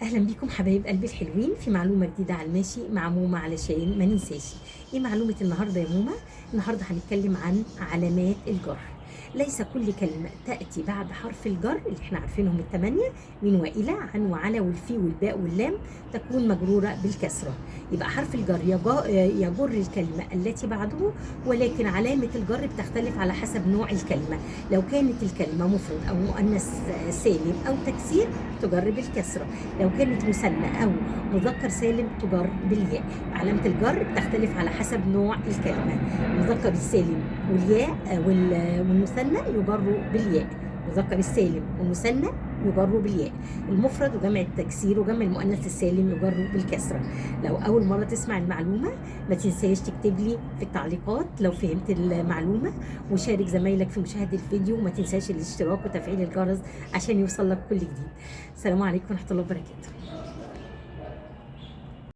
اهلا بيكم حبايب قلبي الحلوين في معلومه جديده على الماشي مع مومه علشان ما ننساش. ايه معلومه النهارده يا مومه؟ النهارده هنتكلم عن علامات الجر. ليس كل كلمه تاتي بعد حرف الجر اللي احنا عارفينهم الثمانيه من والى عن وعلى والفي والباء واللام تكون مجروره بالكسره. يبقى حرف الجر يجر الكلمه التي بعده، ولكن علامه الجر بتختلف على حسب نوع الكلمه. لو كانت الكلمه مفرد او مؤنث سالم او تكسير تجر بالكسره. لو كانت مثنى أو مذكر سالم تجر بالياء. علامة الجر بتختلف على حسب نوع الكلمة. المذكر السالم والياء والمثنى يجروا بالياء. المذكر السالم والمثنى يجروا بالياء. المفرد وجمع التكسير وجمع المؤنث السالم يجروا بالكسرة. لو أول مرة تسمع المعلومة ما تنساش تكتب لي في التعليقات لو فهمت المعلومة، وشارك زمايلك في مشاهدة الفيديو، وما تنساش الاشتراك وتفعيل الجرس عشان يوصل لك كل جديد. السلام عليكم ورحمة الله وبركاته.